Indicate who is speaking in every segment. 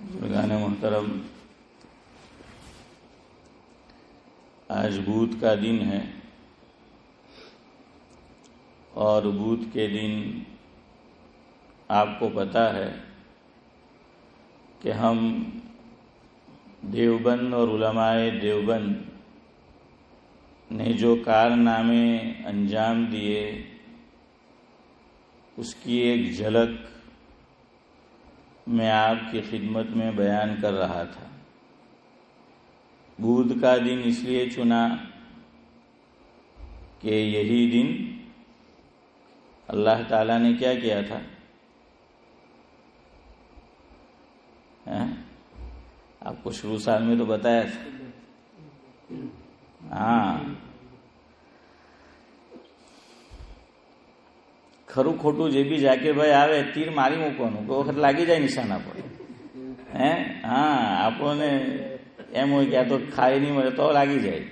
Speaker 1: بزرگان محترم، آج بدھ کا دن ہے اور بدھ کے دن آپ کو پتہ ہے کہ ہم دیوبند اور علماء دیوبند نے جو کارنامے انجام دیے اس کی ایک جھلک میں آپ کی خدمت میں بیان کر رہا تھا۔ بدھ کا دن اس لیے چنا کہ یہی دن اللہ تعالیٰ نے کیا کیا تھا؟ آپ کو شروع سال میں تو بتایا تھا۔ کھرو کھوٹو جے بھی جا کے بھائی آوے تیر ماری મૂકવાનું કોઈ વખત લાગી જાય નિશાના પર આપણને એમ હોય કે આ તો ખાઈ નહીં મળે તો લાગી જાય।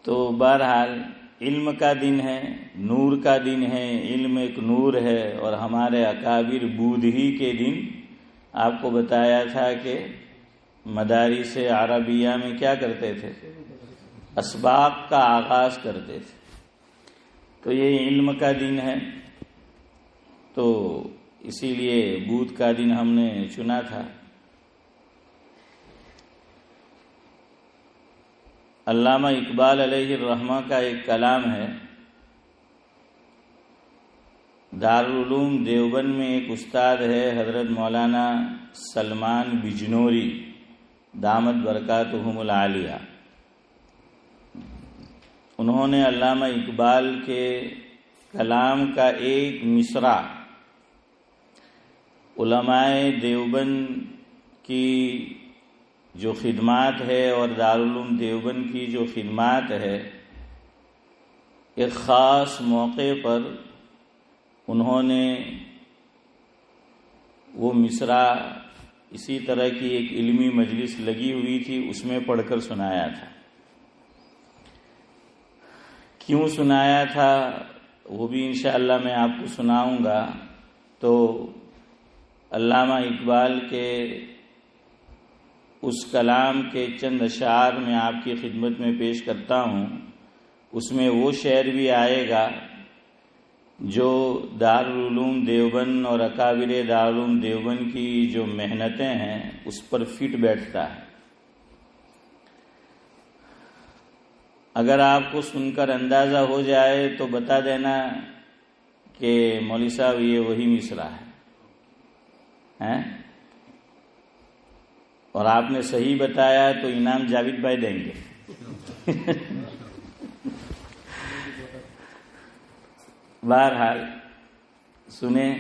Speaker 1: تو بہرحال علم کا دن ہے، نور کا دن ہے، علم ایک نور ہے، اور ہمارے اکابر بدھ ہی کے دن آپ کو بتایا تھا کہ مدارس عربیہ میں کیا کرتے تھے؟ اسباق کا آغاز کرتے تھے۔ تو یہ علم کا دن ہے، تو اسی لیے بدھ کا دن ہم نے چنا تھا۔ علامہ اقبال علیہ الرحمہ کا ایک کلام ہے، دارالعلوم دیوبند میں ایک استاد ہے حضرت مولانا سلمان بجنوری دامت برکاتہم العالیہ۔ انہوں نے علامہ اقبال کے کلام کا ایک مصرع علماء دیوبند کی جو خدمات ہے اور دارالعلوم دیوبند کی جو خدمات ہے، ایک خاص موقع پر انہوں نے وہ مصرع اسی طرح کی ایک علمی مجلس لگی ہوئی تھی اس میں پڑھ کر سنایا تھا۔ کیوں سنایا تھا وہ بھی انشاءاللہ میں آپ کو سناؤں گا۔ تو علامہ اقبال کے اس کلام کے چند اشعار میں آپ کی خدمت میں پیش کرتا ہوں۔ اس میں وہ شعر بھی آئے گا جو دارالعلوم دیوبند اور اکابر دارالعلوم دیوبند کی جو محنتیں ہیں اس پر فٹ بیٹھتا ہے۔ اگر آپ کو سن کر اندازہ ہو جائے تو بتا دینا کہ مولوی صاحب یہ وہی مصرع ہے، اور آپ نے صحیح بتایا تو انعام جاوید بھائی دیں گے۔ بہرحال سنیں۔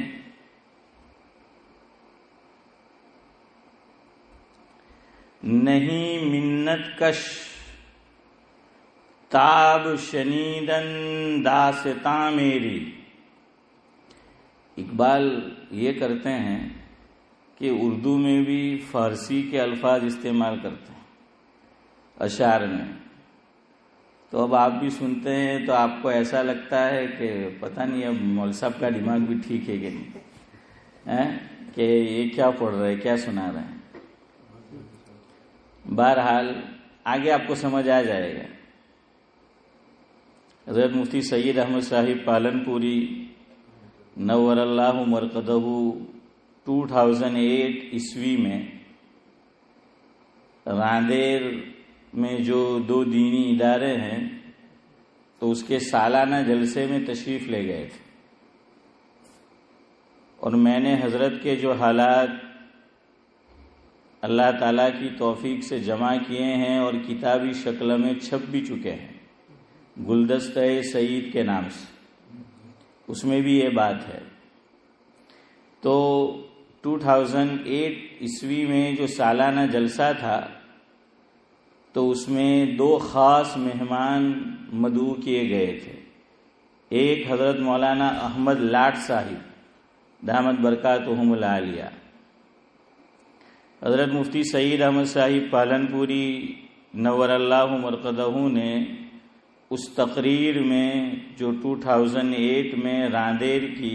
Speaker 1: نہیں منت کش تاب شنیدن داستاں میری۔ اقبال یہ کرتے ہیں کہ اردو میں بھی فارسی کے الفاظ استعمال کرتے ہیں اشعار میں۔ تو اب آپ بھی سنتے ہیں تو آپ کو ایسا لگتا ہے کہ پتہ نہیں اب مولوی صاحب کا دماغ بھی ٹھیک ہے کہ نہیں، کہ یہ کیا پڑھ رہے ہیں، کیا سنا رہے ہیں۔ بہرحال آگے آپ کو سمجھ آ جائے گا۔ حضرت مفتی سید احمد صاحب پالنپوری نور اللہ مرقدہ 2008 عیسوی میں راندیر میں جو 2 دینی ادارے ہیں تو اس کے سالانہ جلسے میں تشریف لے گئے تھے، اور میں نے حضرت کے جو حالات اللہ تعالیٰ کی توفیق سے جمع کیے ہیں اور کتابی شکل میں چھپ بھی چکے ہیں گلدستہ سعید کے نام سے، اس میں بھی یہ بات ہے۔ تو 2008 عیسوی میں جو سالانہ جلسہ تھا تو اس میں 2 خاص مہمان مدعو کیے گئے تھے۔ ایک حضرت مولانا احمد لاٹ صاحب دامت برکاتہم العالیہ، حضرت مفتی سید احمد صاحب پالنپوری نور اللہ مرقدہ نے اس تقریر میں جو 2008 میں راندیر کی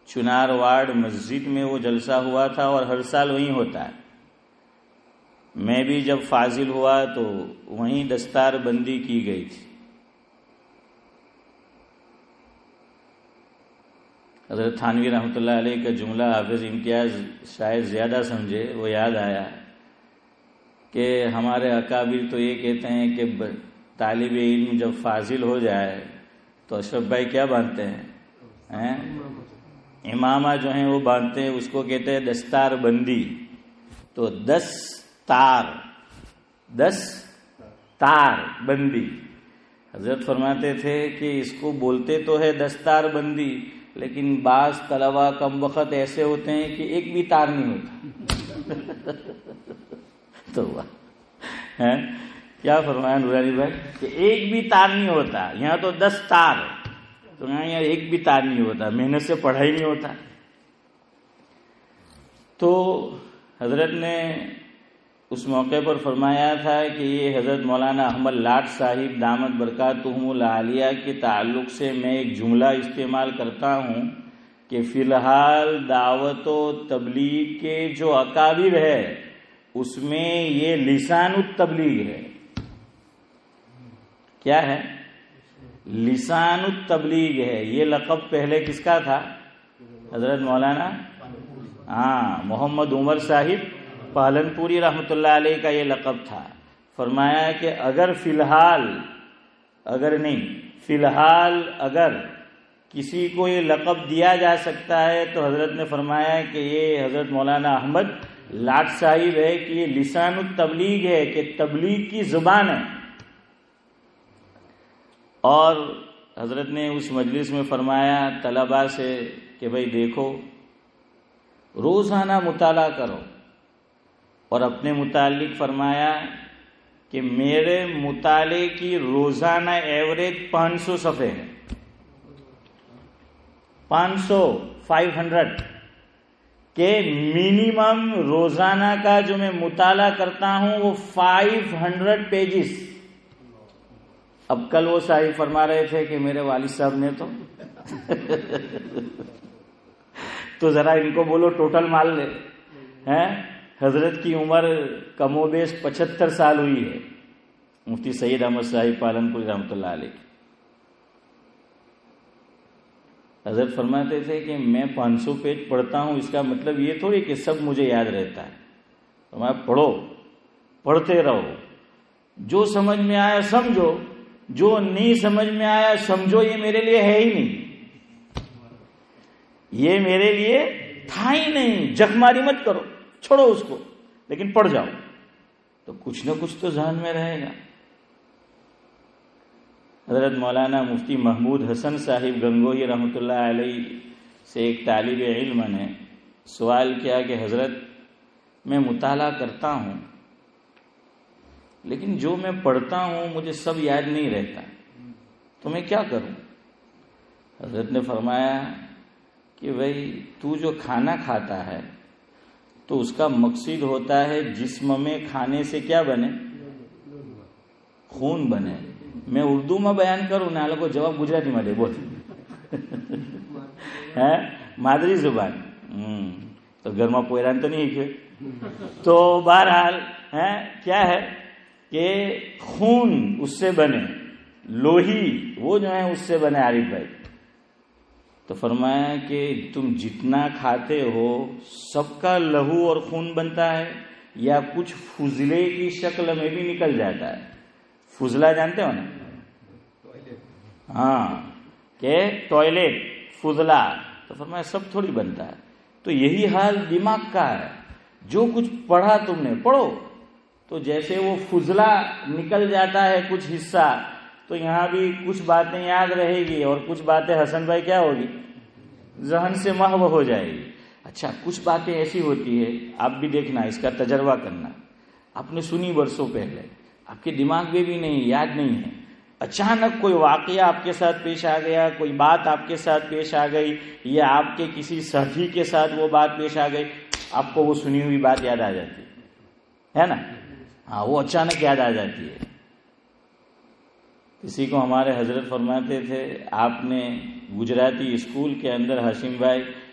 Speaker 1: چنار واڑ مسجد میں وہ جلسہ ہوا تھا اور ہر سال وہیں ہوتا ہے. میں بھی جب فاضل ہوا تو وہیں دستار بندی کی گئی تھی. حضرت تھانوی رحمۃ اللہ علیہ کا جملہ حافظ امتیاز شاید زیادہ سمجھے، وہ یاد آیا کہ ہمارے اکابر تو یہ کہتے ہیں کہ طالب علم جب فاضل ہو جائے تو اشرف بھائی کیا باندھتے ہیں؟ امامہ جو ہیں وہ باندھتے ہیں، اس کو کہتے ہیں دستار بندی. تو 10 تار بندی. حضرت فرماتے تھے کہ اس کو بولتے تو ہے دستار بندی، لیکن بعض طلباء کم وقت ایسے ہوتے ہیں کہ ایک بھی تار نہیں ہوتا. تو کیا فرمایا نورانی بھائی کہ ایک بھی تار نہیں ہوتا. یہاں تو 10 تار، تو یہاں ایک بھی تار نہیں ہوتا. محنت سے پڑھائی نہیں ہوتا. تو حضرت نے اس موقع پر فرمایا تھا کہ یہ حضرت مولانا احمد لاٹ صاحب دامت برکاتہم العالیہ کے تعلق سے میں ایک جملہ استعمال کرتا ہوں کہ فی الحال دعوت و تبلیغ کے جو اکابر ہے اس میں یہ لسان التبلیغ ہے. کیا ہے؟ لسان التبلیغ ہے. یہ لقب پہلے کس کا تھا؟ حضرت مولانا محمد عمر صاحب پالنپوری رحمۃ اللہ علیہ کا یہ لقب تھا. فرمایا کہ اگر فی الحال کسی کو یہ لقب دیا جا سکتا ہے تو حضرت نے فرمایا کہ یہ حضرت مولانا احمد لاٹ صاحب ہے کہ یہ لسان التبلیغ ہے، کہ تبلیغ کی زبان ہے. اور حضرت نے اس مجلس میں فرمایا طلباء سے کہ بھئی دیکھو، روزانہ مطالعہ کرو. اور اپنے متعلق فرمایا کہ میرے مطالعے کی روزانہ ایوریج 500 صفحے ہے. 500 کہ منیمم روزانہ کا جو میں مطالعہ کرتا ہوں وہ 500 پیجز. اب کل وہ صاحب فرما رہے تھے کہ میرے والد صاحب نے تو ذرا ان کو بولو ٹوٹل مال لے. حضرت کی عمر کم و بیش 75 سال ہوئی ہے. مفتی سید احمد صاحب پالنپوری رحمۃ اللہ علیہ. حضرت فرماتے تھے کہ میں 500 پیج پڑھتا ہوں، اس کا مطلب یہ تھوڑی کہ سب مجھے یاد رہتا ہے. فرمایا پڑھتے رہو، جو سمجھ میں آیا سمجھو، جو نہیں سمجھ میں آیا سمجھو یہ میرے لیے ہے ہی نہیں، یہ میرے لیے تھا ہی نہیں. جخماری مت کرو، چھوڑو اس کو، لیکن پڑھ جاؤ تو کچھ نہ کچھ تو ذہن میں رہے گا. حضرت مولانا مفتی محمود حسن صاحب گنگوہی رحمۃ اللہ علیہ سے ایک طالب علم نے سوال کیا کہ حضرت میں مطالعہ کرتا ہوں لیکن جو میں پڑھتا ہوں مجھے سب یاد نہیں رہتا، تو میں کیا کروں؟ حضرت نے فرمایا کہ بھائی تو جو کھانا کھاتا ہے تو اس کا مقصد ہوتا ہے جسم میں کھانے سے کیا بنے؟ خون بنے. میں اردو میں بیان کروں نا لوگوں جواب گجراتی میں دے بول مادری زبان تو گھر میں پویران تو نہیں ہے. تو بہرحال کیا ہے کہ خون اس سے بنے، لوہی وہ جو ہے اس سے بنے. عارف بھائی تو فرمایا کہ تم جتنا کھاتے ہو سب کا لہو اور خون بنتا ہے یا کچھ فضلے کی شکل میں بھی نکل جاتا ہے؟ فضلہ جانتے ہو نا؟ کہ ٹوائلٹ فضلہ. تو فرمایا سب تھوڑی بنتا ہے. تو یہی حال دماغ کا ہے. جو کچھ پڑھا تم نے پڑھو تو جیسے وہ فضلہ نکل جاتا ہے کچھ حصہ، تو یہاں بھی کچھ باتیں یاد رہے گی اور کچھ باتیں حسن بھائی کیا ہوگی؟ ذہن سے محو ہو جائے گی. اچھا کچھ باتیں ایسی ہوتی ہے، آپ بھی دیکھنا، اس کا تجربہ کرنا. آپ نے سنی برسوں پہلے، آپ کے دماغ میں بھی نہیں، یاد نہیں ہے. اچانک کوئی واقعہ آپ کے ساتھ پیش آ گیا، کوئی بات آپ کے ساتھ پیش آ گئی، یا آپ کے کسی ساتھی کے ساتھ وہ بات پیش آ گئی، آپ کو وہ سنی ہوئی بات یاد آ جاتی ہے نا؟ وہ اچانک یاد آ جاتی ہے. کسی کو ہمارے حضرت فرماتے تھے آپ نے گجراتی اسکول کے اندر ہاشم بھائی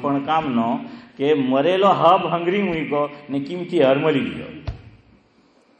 Speaker 1: પણ કામનો, કે મરેલો હાપ હંગરી મૂકો ને કિંમતી હાર મળી ગયો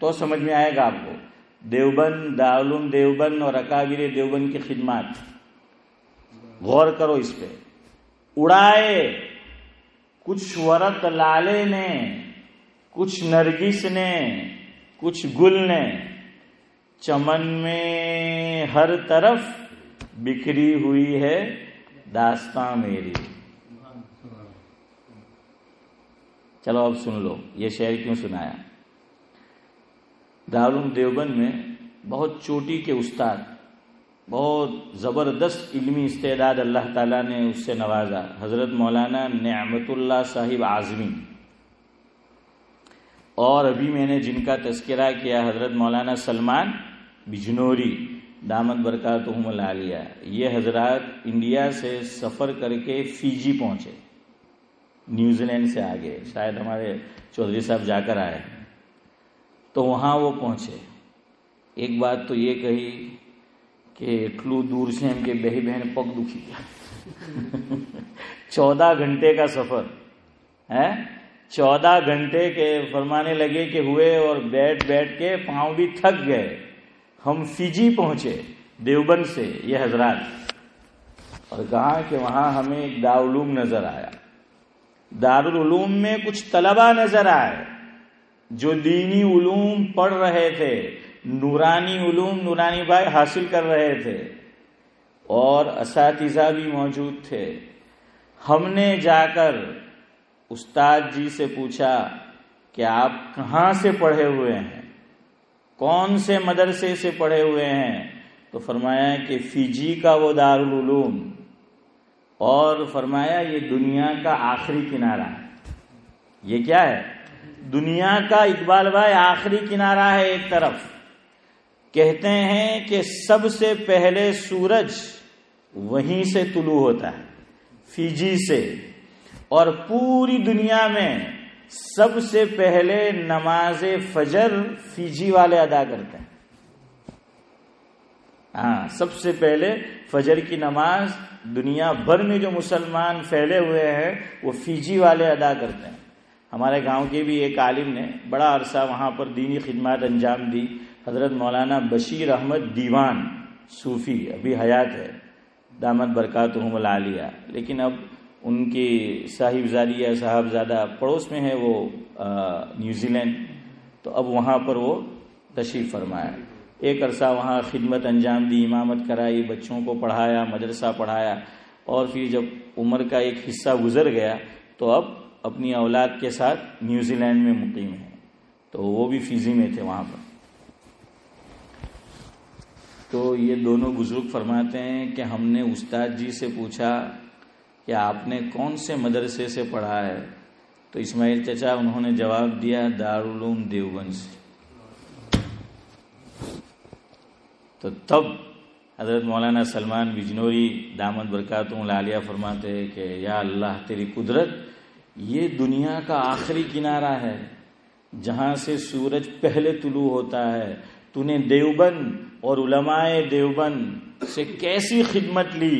Speaker 1: تو سمجھ میں آئے گا آپ کو. دیوبند، دارالعلوم دیوبند اور اکابر دیوبند کی خدمات، غور کرو اس پہ. اڑائے کچھ ورق لالے نے، کچھ نرگس نے، کچھ گل نے، چمن میں ہر طرف بکھری ہوئی ہے داستاں میری. چلو اب سن لو یہ شعر کیوں سنایا. دارالعلوم دیوبند میں بہت چوٹی کے استاد، بہت زبردست علمی استعداد اللہ تعالیٰ نے اس سے نوازا، حضرت مولانا نعمت اللہ صاحب اعظمی. اور ابھی میں نے جن کا تذکرہ کیا حضرت مولانا سلمان بجنوری دامت برکاتہم العالیہ، یہ حضرات انڈیا سے سفر کر کے فیجی پہنچے، نیوزی لینڈ سے آگے، شاید ہمارے چودھری صاحب جا کر آئے. تو وہاں وہ پہنچے. ایک بات تو یہ کہی کہ اتلو دور سے ہم کے بہی بہن پگ دکھی گیا. 14 گھنٹے کا سفر ہے، 14 گھنٹے کے فرمانے لگے کہ ہوئے، اور بیٹھ بیٹھ کے پاؤں بھی تھک گئے. ہم فیجی پہنچے دیوبند سے یہ حضرات، اور کہا کہ وہاں ہمیں ایک دارالعلوم نظر آیا. دارالعلوم میں کچھ طلبہ نظر آئے جو دینی علوم پڑھ رہے تھے، نورانی علوم نورانی بھائی حاصل کر رہے تھے، اور اساتذہ بھی موجود تھے. ہم نے جا کر استاد جی سے پوچھا کہ آپ کہاں سے پڑھے ہوئے ہیں، کون سے مدرسے سے پڑھے ہوئے ہیں؟ تو فرمایا کہ فیجی کا وہ دارالعلوم، اور فرمایا یہ دنیا کا آخری کنارہ ہے. یہ کیا ہے؟ دنیا کا، اقبال بھائی، آخری کنارہ ہے. ایک طرف کہتے ہیں کہ سب سے پہلے سورج وہیں سے طلوع ہوتا ہے، فیجی سے، اور پوری دنیا میں سب سے پہلے نماز فجر فیجی والے ادا کرتے ہیں. ہاں، سب سے پہلے فجر کی نماز دنیا بھر میں جو مسلمان پھیلے ہوئے ہیں وہ فیجی والے ادا کرتے ہیں. ہمارے گاؤں کے بھی ایک عالم نے بڑا عرصہ وہاں پر دینی خدمات انجام دی، حضرت مولانا بشیر احمد دیوان صوفی، ابھی حیات ہے دامت برکاتہم العالیہ، لیکن اب ان کی صاحبزادی صاحبزادہ پڑوس میں ہے وہ نیوزی لینڈ، تو اب وہاں پر وہ تشریف فرمایا. ایک عرصہ وہاں خدمت انجام دی، امامت کرائی، بچوں کو پڑھایا، مدرسہ پڑھایا، اور پھر جب عمر کا ایک حصہ گزر گیا تو اب اپنی اولاد کے ساتھ نیوزی لینڈ میں مقیم ہیں. تو وہ بھی فیجی میں تھے وہاں پر. تو یہ دونوں بزرگ فرماتے ہیں کہ ہم نے استاد جی سے پوچھا کہ آپ نے کون سے مدرسے سے پڑھا ہے؟ تو اسماعیل چچا انہوں نے جواب دیا دارالعلوم دیوبند سے. تو تب حضرت مولانا سلمان بجنوری دامت برکاتہم العالیہ فرماتے ہیں کہ یا اللہ تیری قدرت، یہ دنیا کا آخری کنارہ ہے جہاں سے سورج پہلے طلوع ہوتا ہے. تو نے دیوبند اور علماء دیوبند سے کیسی خدمت لی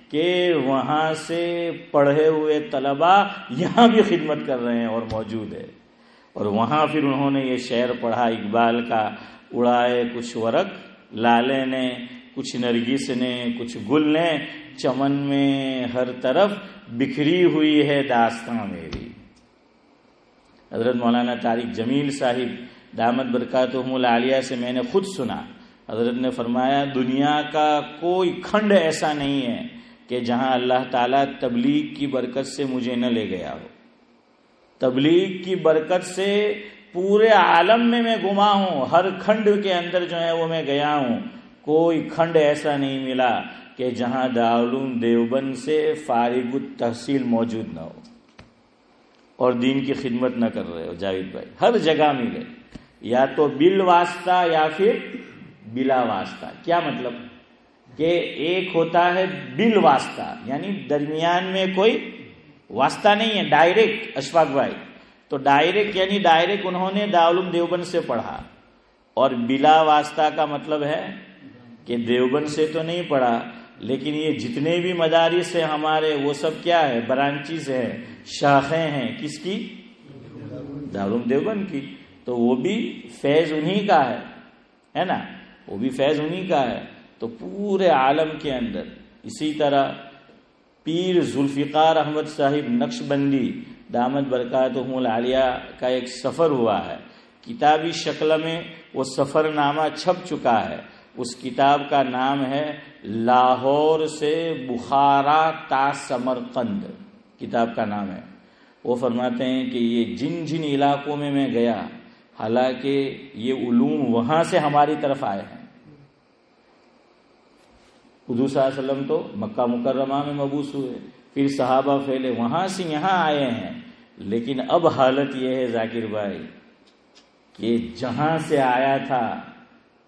Speaker 1: کہ وہاں سے پڑھے ہوئے طلبہ یہاں بھی خدمت کر رہے ہیں اور موجود ہے. اور وہاں پھر انہوں نے یہ شعر پڑھا اقبال کا، اڑائے کچھ ورق لالے نے، کچھ نرگس نے، کچھ گل نے، چمن میں ہر طرف بکھری ہوئی ہے داستاں میری. حضرت مولانا طارق جمیل صاحب دامت برکاتہم العالیہ سے میں نے خود سنا، حضرت نے فرمایا دنیا کا کوئی کھنڈ ایسا نہیں ہے کہ جہاں اللہ تعالیٰ تبلیغ کی برکت سے مجھے نہ لے گیا ہو. تبلیغ کی برکت سے پورے عالم میں گھما ہوں، ہر کھنڈ کے اندر جو ہے وہ میں گیا ہوں. کوئی کھنڈ ایسا نہیں ملا کہ جہاں دارالعلوم دیوبند سے فارغ التحصیل موجود نہ ہو اور دین کی خدمت نہ کر رہے ہو. جاوید بھائی، ہر جگہ ملے، یا تو بال واسطہ یا پھر بلا واسطہ. کیا مطلب؟ کہ ایک ہوتا ہے بال واسطہ، یعنی درمیان میں کوئی واسطہ نہیں ہے، ڈائریکٹ. اشفاق بھائی، تو ڈائریکٹ یعنی ڈائریکٹ انہوں نے دارالعلوم دیوبند سے پڑھا. اور بلا واسطہ کا مطلب ہے کہ دیوبند سے تو نہیں پڑھا، لیکن یہ جتنے بھی مدارس ہیں ہمارے وہ سب کیا ہے؟ برانچیز ہیں، شاخیں ہیں. کس کی؟ دارالعلوم دیوبند کی. تو وہ بھی فیض انہی کا ہے نا، وہ بھی فیض انہی کا ہے. تو پورے عالم کے اندر اسی طرح پیر ذوالفقار احمد صاحب نقشبندی دامت برکاتہم العالیہ کا ایک سفر ہوا ہے، کتابی شکل میں وہ سفر نامہ چھپ چکا ہے. اس کتاب کا نام ہے لاہور سے بخارا تا سمرقند، کتاب کا نام ہے. وہ فرماتے ہیں کہ یہ جن جن علاقوں میں گیا، حالانکہ یہ علوم وہاں سے ہماری طرف آئے ہیں. حضور صلی اللہ علیہ وسلم تو مکہ مکرمہ میں مبعوث ہوئے، پھر صحابہ پھیلے، وہاں سے یہاں آئے ہیں. لیکن اب حالت یہ ہے ذاکر بھائی کہ جہاں سے آیا تھا،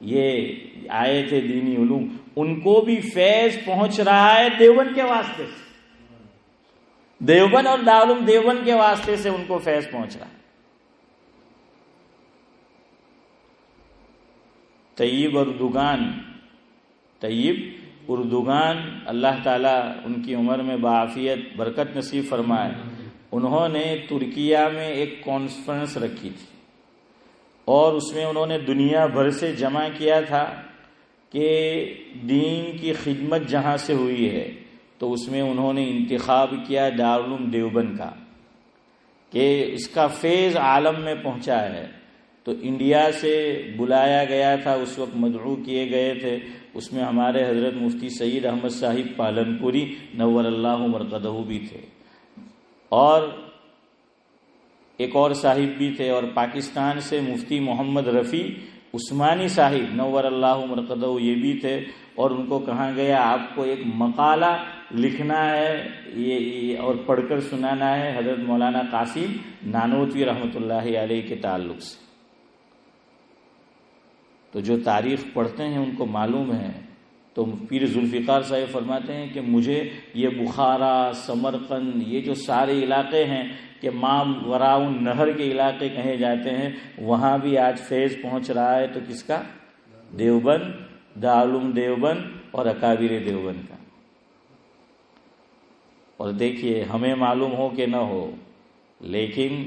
Speaker 1: یہ آئے تھے دینی علوم، ان کو بھی فیض پہنچ رہا ہے دیوبند کے واسطے سے، دیوبند اور دارالعلوم دیوبند کے واسطے سے ان کو فیض پہنچ رہا ہے. طیب اردگان اللہ تعالیٰ ان کی عمر میں بعافیت برکت نصیب فرمائے. انہوں نے ترکیہ میں ایک کانفرنس رکھی تھی اور اس میں انہوں نے دنیا بھر سے جمع کیا تھا کہ دین کی خدمت جہاں سے ہوئی ہے، تو اس میں انہوں نے انتخاب کیا دارالعلوم دیوبند کا کہ اس کا فیض عالم میں پہنچا ہے. تو انڈیا سے بلایا گیا تھا، اس وقت مدعو کیے گئے تھے. اس میں ہمارے حضرت مفتی سعید احمد صاحب پالنپوری نور اللہ مرقدہ بھی تھے، اور ایک اور صاحب بھی تھے، اور پاکستان سے مفتی محمد رفیع عثمانی صاحب نور اللہ مرقدہ یہ بھی تھے. اور ان کو کہا گیا آپ کو ایک مقالہ لکھنا ہے یہ اور پڑھ کر سنانا ہے حضرت مولانا قاسم نانوتوی رحمۃ اللہ علیہ کے تعلق سے. تو جو تاریخ پڑھتے ہیں ان کو معلوم ہے. تو پیر ذوالفقار صاحب فرماتے ہیں کہ مجھے یہ بخارا، سمرقند، یہ جو سارے علاقے ہیں کہ ماں وراؤن نہر کے علاقے کہے جاتے ہیں، وہاں بھی آج فیض پہنچ رہا ہے. تو کس کا؟ دیوبند، دارالعلوم دیوبند اور اکابر دیوبند کا. اور دیکھیے ہمیں معلوم ہو کہ نہ ہو، لیکن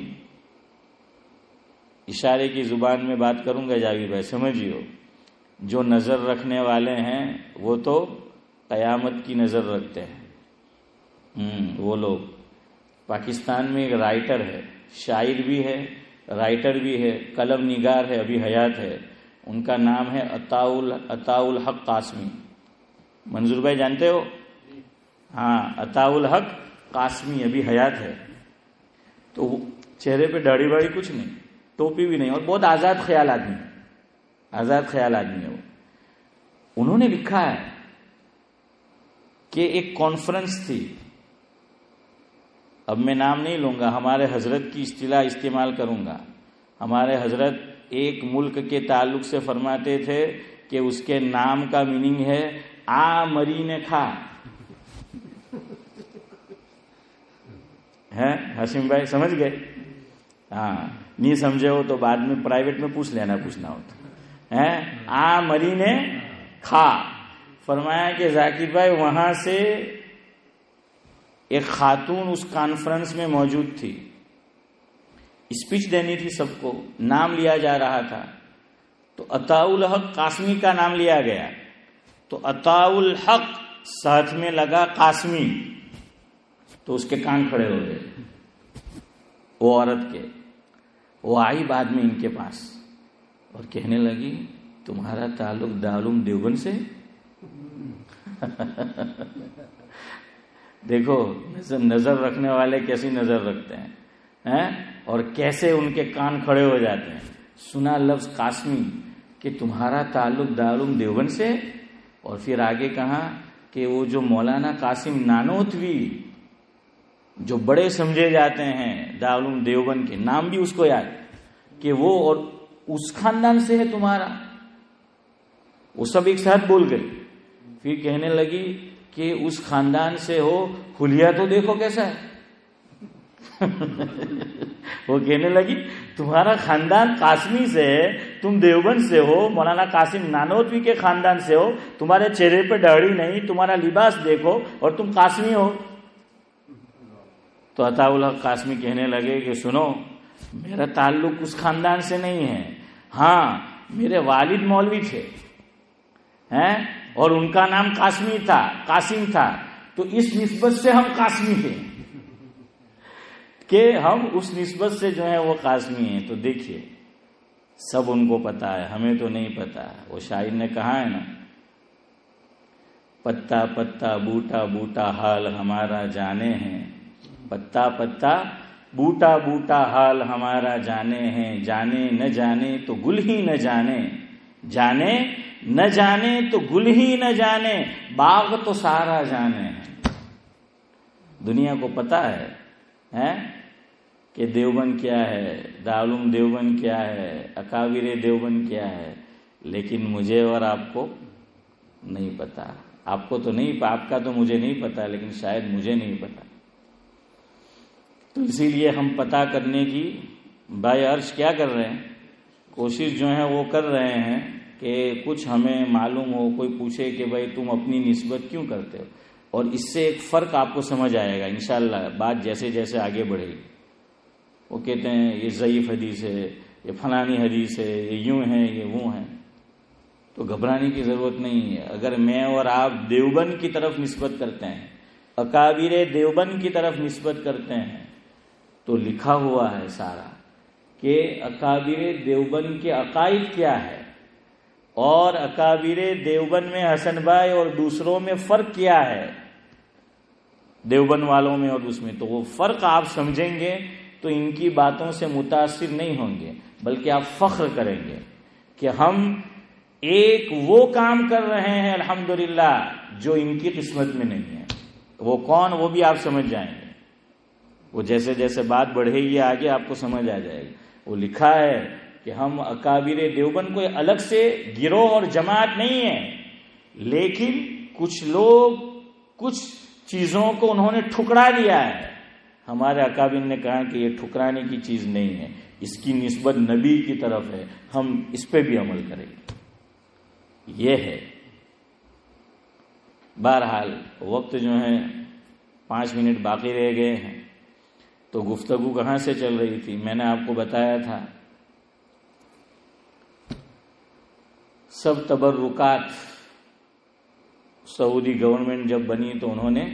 Speaker 1: اشارے کی زبان میں بات کروں گا جاوید بھائی، سمجھیو. جو نظر رکھنے والے ہیں وہ تو قیامت کی نظر رکھتے ہیں. وہ لوگ پاکستان میں ایک رائٹر ہے، شاعر بھی ہے، رائٹر بھی ہے، قلم نگار ہے، ابھی حیات ہے. ان کا نام ہے عطاء الحق قاسمی. منظور بھائی جانتے ہو؟ ہاں، عطاء الحق قاسمی ابھی حیات ہے. تو چہرے پہ داڑھی باڑھی کچھ نہیں، ٹوپی بھی نہیں، اور بہت آزاد خیال آدمی ہے، آزاد خیال آدمی ہے وہ. انہوں نے لکھا ہے کہ ایک کانفرنس تھی، اب میں نام نہیں لوں گا، ہمارے حضرت کی اصطلاح استعمال کروں گا. ہمارے حضرت ایک ملک کے تعلق سے فرماتے تھے کہ اس کے نام کا میننگ ہے آ مری نے کھا. ہے حسین بھائی سمجھ گئے؟ ہاں، نہیں سمجھے ہو تو بعد میں پرائیویٹ میں پوچھ لینا، پوچھنا ہو تو. آ مری نے کھا. فرمایا کہ ذاکر بھائی وہاں سے ایک خاتون اس کانفرنس میں موجود تھی، اسپیچ دینی تھی، سب کو نام لیا جا رہا تھا. تو عطاء الحق قاسمی کا نام لیا گیا، تو عطاء الحق ساتھ میں لگا قاسمی، تو اس کے کان کھڑے ہو گئے وہ عورت کے. وہ آئی بعد میں ان کے پاس اور کہنے لگی تمہارا تعلق دارالعلوم دیوبند سے؟ دیکھو نظر رکھنے والے کیسی نظر رکھتے ہیں اور کیسے ان کے کان کھڑے ہو جاتے ہیں. سنا لفظ قاسمی کہ تمہارا تعلق دارالعلوم دیوبند سے، اور پھر آگے کہا کہ وہ جو مولانا قاسم نانوتوی جو بڑے سمجھے جاتے ہیں دارالعلوم دیوبند کے، نام بھی اس کو یاد کہ وہ اور اس خاندان سے ہے تمہارا. وہ سب ایک ساتھ بول گئے. پھر کہنے لگی کہ اس خاندان سے ہو، حلیہ تو دیکھو کیسا ہے. وہ کہنے لگی تمہارا خاندان قاسمی سے ہے، تم دیوبند سے ہو، مولانا قاسم نانوتوی کے خاندان سے ہو، تمہارے چہرے پہ داڑھی نہیں، تمہارا لباس دیکھو، اور تم قاسمی ہو. تو عطاء الحق قاسمی کہنے لگے کہ سنو، میرا تعلق اس خاندان سے نہیں ہے. ہاں میرے والد مولوی تھے ہیں اور ان کا نام قاسم تھا تو اس نسبت سے ہم قاسمی تھے کہ ہم اس نسبت سے جو ہے وہ قاسمی ہیں. تو دیکھیے سب ان کو پتا ہے, ہمیں تو نہیں پتا. وہ شاعر نے کہا ہے نا, پتا پتا بوٹا بوٹا حال ہمارا جانے ہیں, پتا پتا بوٹا بوٹا حال ہمارا جانے ہیں, جانے نہ جانے تو گل ہی نہ جانے, جانے نہ جانے تو گل ہی نہ جانے, باغ تو سارا جانے ہیں. دنیا کو پتا ہے کہ دیوبند کیا ہے, دارالعلوم دیوبند کیا ہے, اکابر دیوبند کیا ہے, لیکن مجھے اور آپ کو نہیں پتا. آپ کو تو نہیں, آپ کا تو مجھے نہیں پتا, لیکن شاید مجھے نہیں پتا. تو اسی لیے ہم پتا کرنے کی بائے عرش کیا کر رہے ہیں, کوشش جو ہے وہ کر رہے ہیں کہ کچھ ہمیں معلوم ہو. کوئی پوچھے کہ بھائی تم اپنی نسبت کیوں کرتے ہو, اور اس سے ایک فرق آپ کو سمجھ آئے گا انشاءاللہ بات جیسے جیسے آگے بڑھے گی. وہ کہتے ہیں یہ ضعیف حدیث ہے, یہ فلانی حدیث ہے, یہ یوں ہے, یہ وہ ہیں. تو گھبرانے کی ضرورت نہیں ہے. اگر میں اور آپ دیوبند کی طرف نسبت کرتے ہیں, اکابر دیوبند کی طرف نسبت کرتے ہیں, تو لکھا ہوا ہے سارا کہ اکابر دیوبند کے عقائد کیا ہے اور اکابر دیوبند میں حسن بھائی اور دوسروں میں فرق کیا ہے, دیوبند والوں میں اور اس میں. تو وہ فرق آپ سمجھیں گے تو ان کی باتوں سے متاثر نہیں ہوں گے, بلکہ آپ فخر کریں گے کہ ہم ایک وہ کام کر رہے ہیں الحمدللہ جو ان کی قسمت میں نہیں ہے. وہ کون, وہ بھی آپ سمجھ جائیں گے. وہ جیسے جیسے بات بڑھے گی آگے آپ کو سمجھ آ جائے گی. وہ لکھا ہے کہ ہم اکابر دیوبند کوئی الگ سے گروہ اور جماعت نہیں ہے, لیکن کچھ لوگ کچھ چیزوں کو انہوں نے ٹھکرا دیا ہے. ہمارے اکابر نے کہا کہ یہ ٹھکرانے کی چیز نہیں ہے, اس کی نسبت نبی کی طرف ہے, ہم اس پہ بھی عمل کریں گے. یہ ہے. بہرحال وقت جو ہے 5 منٹ باقی رہ گئے ہیں, تو گفتگو کہاں سے چل رہی تھی. میں نے آپ کو بتایا تھا سب تبرکات سعودی گورنمنٹ جب بنی تو انہوں نے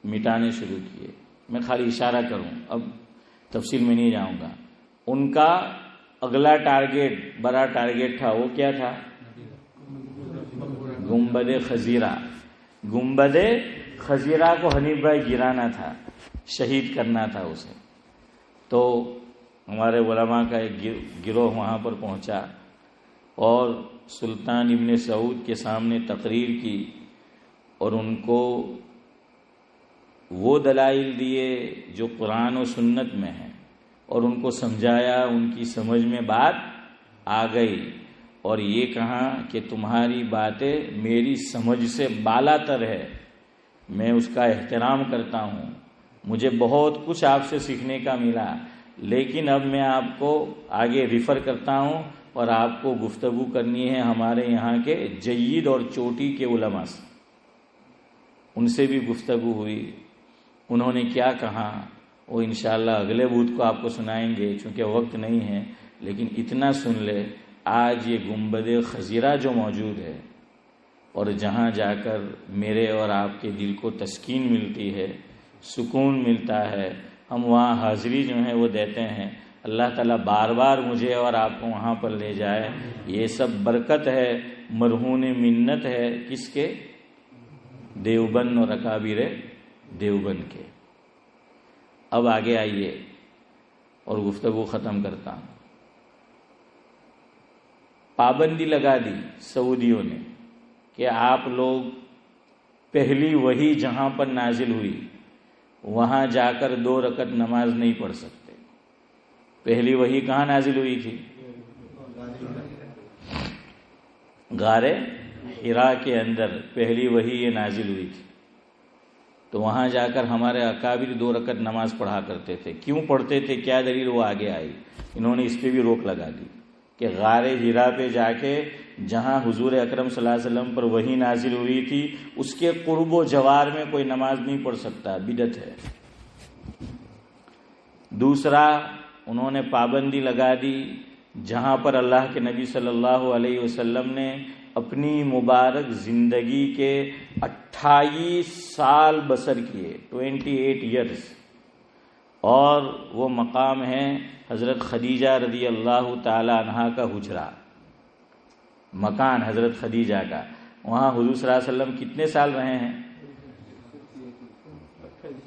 Speaker 1: مٹانے شروع کیے. میں خالی اشارہ کروں, اب تفصیل میں نہیں جاؤں گا. ان کا اگلا ٹارگیٹ, بڑا ٹارگیٹ تھا, وہ کیا تھا؟ گنبد خزیرہ. گنبد خزیرہ کو حنیف بھائی گرانا تھا, شہید کرنا تھا اسے. تو ہمارے علماء کا ایک گروہ وہاں پر پہنچا اور سلطان ابن سعود کے سامنے تقریر کی اور ان کو وہ دلائل دیے جو قرآن و سنت میں ہیں اور ان کو سمجھایا. ان کی سمجھ میں بات آ گئی اور یہ کہا کہ تمہاری باتیں میری سمجھ سے بالا تر ہے, میں اس کا احترام کرتا ہوں, مجھے بہت کچھ آپ سے سیکھنے کا ملا, لیکن اب میں آپ کو آگے ریفر کرتا ہوں اور آپ کو گفتگو کرنی ہے ہمارے یہاں کے جید اور چوٹی کے علماء سے. ان سے بھی گفتگو ہوئی. انہوں نے کیا کہا وہ انشاءاللہ اگلے بدھ کو آپ کو سنائیں گے, چونکہ وقت نہیں ہے. لیکن اتنا سن لے, آج یہ گنبد خزیرہ جو موجود ہے اور جہاں جا کر میرے اور آپ کے دل کو تسکین ملتی ہے, سکون ملتا ہے, ہم وہاں حاضری جو ہے وہ دیتے ہیں. اللہ تعالیٰ بار بار مجھے اور آپ کو وہاں پر لے جائے. یہ سب برکت ہے, مرہون منت ہے. کس کے؟ دیوبند اور اکابر دیوبند کے. اب آگے آئیے اور گفتگو ختم کرتا ہوں. پابندی لگا دی سعودیوں نے کہ آپ لوگ پہلی وحی جہاں پر نازل ہوئی وہاں جا کر 2 رکعت نماز نہیں پڑھ سکتے. پہلی وحی کہاں نازل ہوئی تھی؟ غار حرا کے اندر پہلی وحی یہ نازل ہوئی تھی. تو وہاں جا کر ہمارے اکابر 2 رکعت نماز پڑھا کرتے تھے. کیوں پڑھتے تھے, کیا دلیل, وہ آگے آئی. انہوں نے اس پہ بھی روک لگا دی کہ غار حرا پہ جا کے جہاں حضور اکرم صلی اللہ علیہ وسلم پر وحی نازل ہوئی تھی اس کے قرب و جوار میں کوئی نماز نہیں پڑھ سکتا, بدعت ہے. دوسرا انہوں نے پابندی لگا دی جہاں پر اللہ کے نبی صلی اللہ علیہ وسلم نے اپنی مبارک زندگی کے 28 سال بسر کیے، 28 ایئرز، اور وہ مقام ہے حضرت خدیجہ رضی اللہ تعالی عنہا کا حجرہ، مکان حضرت خدیجہ کا۔ وہاں حضور صلی اللہ علیہ وسلم کتنے سال رہے ہیں؟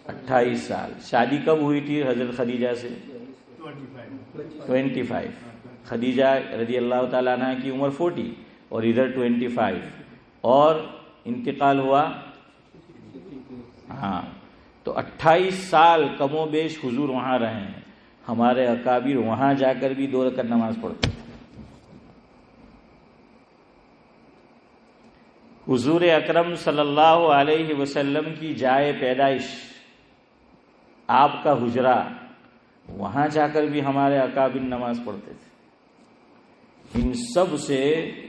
Speaker 1: 28 سال۔ شادی کب ہوئی تھی حضرت خدیجہ سے؟ 25۔ خدیجہ رضی اللہ تعالیٰ عنہ کی عمر 40 اور ادھر 25، اور انتقال ہوا ہاں تو 28 سال کم و بیش حضور وہاں رہے ہیں۔ ہمارے اکابر وہاں جا کر بھی 2 رکعت نماز پڑھتے تھے۔ حضور اکرم صلی اللہ علیہ وسلم کی جائے پیدائش، آپ کا حجرہ، وہاں جا کر بھی ہمارے اکابر نماز پڑھتے تھے۔ ان سب سے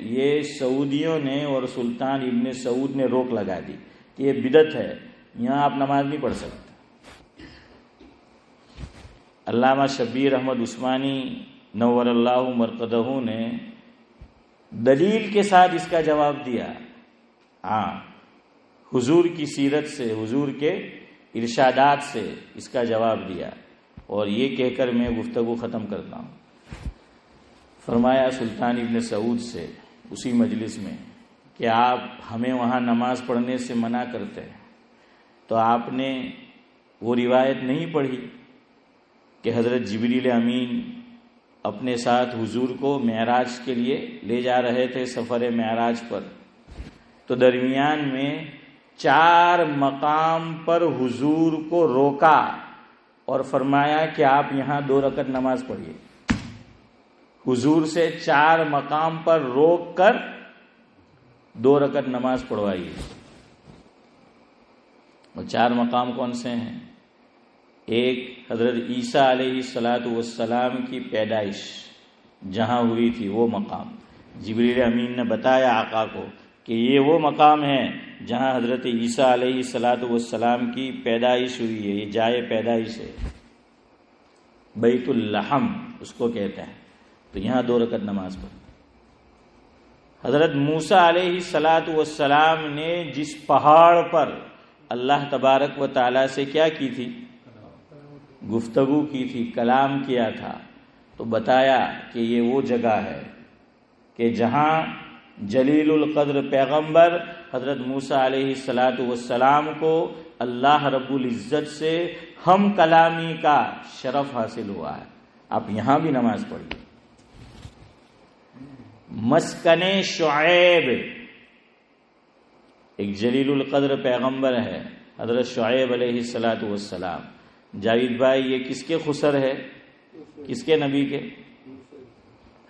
Speaker 1: یہ سعودیوں نے اور سلطان ابن سعود نے روک لگا دی کہ یہ بدعت ہے، یہاں آپ نماز نہیں پڑھ سکتے۔ علامہ شبیر احمد عثمانی نور اللہ مرقدہ نے دلیل کے ساتھ اس کا جواب دیا، ہاں حضور کی سیرت سے، حضور کے ارشادات سے اس کا جواب دیا، اور یہ کہہ کر میں گفتگو ختم کرتا ہوں۔ فرمایا سلطان ابن سعود سے اسی مجلس میں کہ آپ ہمیں وہاں نماز پڑھنے سے منع کرتے ہیں، تو آپ نے وہ روایت نہیں پڑھی کہ حضرت جبریل امین اپنے ساتھ حضور کو معراج کے لیے لے جا رہے تھے، سفر معراج پر، تو درمیان میں 4 مقام پر حضور کو روکا اور فرمایا کہ آپ یہاں 2 رکعت نماز پڑھیے۔ حضور سے 4 مقام پر روک کر 2 رکعت نماز پڑھوائیے۔ وہ 4 مقام کون سے ہیں؟ ایک حضرت عیسیٰ علیہ السلام کی پیدائش جہاں ہوئی تھی وہ مقام، جبریل امین نے بتایا آقا کو کہ یہ وہ مقام ہے جہاں حضرت عیسیٰ علیہ السلام کی پیدائش ہوئی ہے، یہ جائے پیدائش ہے، بیت اللحم اس کو کہتے ہیں، تو یہاں 2 رکعت نماز پڑھ۔ حضرت موسیٰ علیہ السلام نے جس پہاڑ پر اللہ تبارک و تعالیٰ سے کیا کی تھی؟ گفتگو کی تھی، کلام کیا تھا، تو بتایا کہ یہ وہ جگہ ہے کہ جہاں جلیل القدر پیغمبر حضرت موسیٰ علیہ السلام کو اللہ رب العزت سے ہم کلامی کا شرف حاصل ہوا ہے۔ آپ یہاں بھی نماز پڑھیے۔ مسکن شعیب، ایک جلیل القدر پیغمبر ہے حضرت شعیب علیہ السلام۔ جاوید بھائی یہ کس کے خسر ہے؟ کس کے نبی کے؟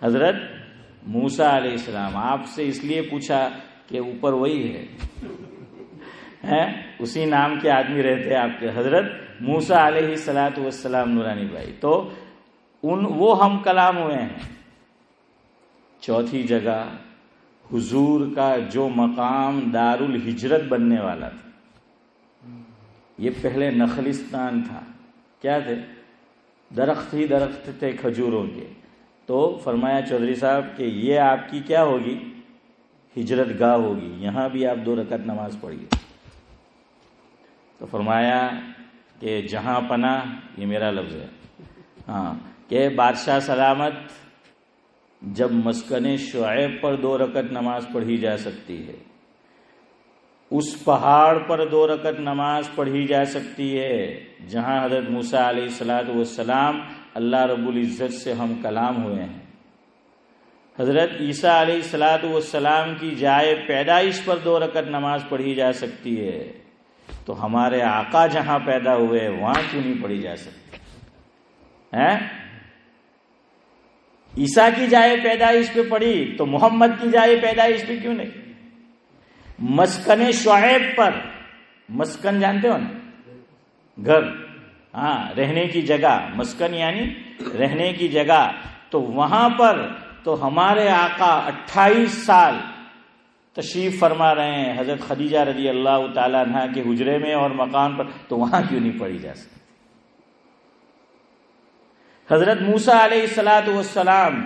Speaker 1: حضرت موسیٰ علیہ السلام۔ آپ سے اس لیے پوچھا کہ اوپر وہی ہے، اسی نام کے آدمی رہتے ہیں آپ کے، حضرت موسیٰ علیہ السلام نورانی بھائی، تو وہ ہم کلام ہوئے ہیں۔ چوتھی جگہ حضور کا جو مقام دار الہجرت بننے والا تھا، یہ پہلے نخلستان تھا، کیا تھے؟ درخت ہی درخت تھے کھجوروں کے، تو فرمایا چودھری صاحب کہ یہ آپ کی کیا ہوگی؟ ہجرت گاہ ہوگی، یہاں بھی آپ 2 رکعت نماز پڑھیے۔ تو فرمایا کہ جہاں پناہ، یہ میرا لفظ ہے، ہاں، کہ بادشاہ سلامت جب مسکن شعیب پر 2 رکعت نماز پڑھی جا سکتی ہے، اس پہاڑ پر 2 رکعت نماز پڑھی جا سکتی ہے جہاں حضرت موسیٰ علیہ السلام اللہ رب العزت سے ہم کلام ہوئے ہیں، حضرت عیسیٰ علیہ السلام کی جائے پیدائش پر 2 رکعت نماز پڑھی جا سکتی ہے، تو ہمارے آقا جہاں پیدا ہوئے وہاں کیوں نہیں پڑھی جا سکتی ہیں؟ عیسیٰ کی جائے پیدائش پہ پڑھی تو محمد کی جائے پیدائش پہ کیوں نہیں؟ مسکن شعیب پر، مسکن جانتے ہو نا، گھر، ہاں، رہنے کی جگہ، مسکن یعنی رہنے کی جگہ، تو وہاں پر تو ہمارے آقا 28 سال تشریف فرما رہے ہیں حضرت خدیجہ رضی اللہ تعالیٰ عنہ کے حجرے میں اور مقام پر، تو وہاں کیوں نہیں پڑھی جا سکتی؟ حضرت موسیٰ علیہ الصلوۃ والسلام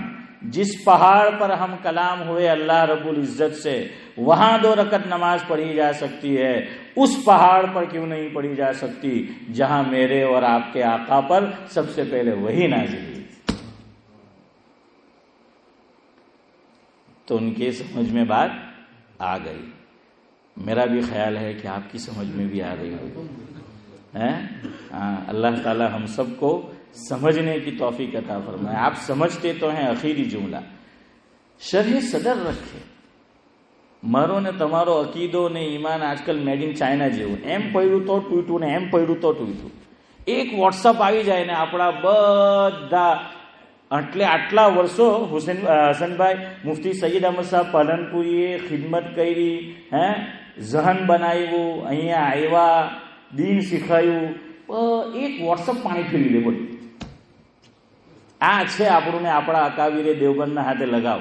Speaker 1: جس پہاڑ پر ہم کلام ہوئے اللہ رب العزت سے، وہاں 2 رکعت نماز پڑھی جا سکتی ہے، اس پہاڑ پر کیوں نہیں پڑھی جا سکتی جہاں میرے اور آپ کے آقا پر سب سے پہلے وحی نازل ہوئی؟ تو ان کے سمجھ میں بات آ گئی. میرا بھی خیال ہے کہ آپ کی سمجھ میں بھی آ گئی ہوگی. اللہ تعالی ہم سب کو سمجھنے کی توفیق عطا فرمائے. آپ سمجھتے تو ہیں. آخری جملہ شرح صدر رکھے. મારો ને તમારો અકીદો ને ઈમાન આજકાલ મેડ ઇન ચાઇના જેવું. એમ પડ્યું તો ટ્વીટું ને એમ પડ્યું તો ટ્વીટું. એક વોટ્સઅપ આવી જાય ને આપણા બધા આટલા વર્ષો હસનભાઈ મુફ્તી સૈયદ અહમદ સાહેબ પાલનપુરીએ ખિદમત કરી, ઝહન બનાવ્યું, અહીંયા આવ્યા, દીન શીખાયું, એક વોટ્સઅપ પાણી ફેરી દે. બોલ આ છે આપણું ને આપણા અકાબીરે દેવબંદના હાથે લગાવ.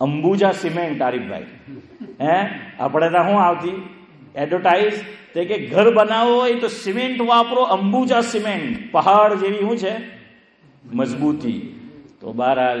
Speaker 1: અંબુજા સિમેન્ટ આરીફભાઈ આપણે તો શું આવતી એડવર્ટાઇઝ તે કે ઘર બનાવવો હોય તો સિમેન્ટ વાપરો, અંબુજા સિમેન્ટ, પહાડ જેવી શું છે મજબૂતી. તો બહરહાલ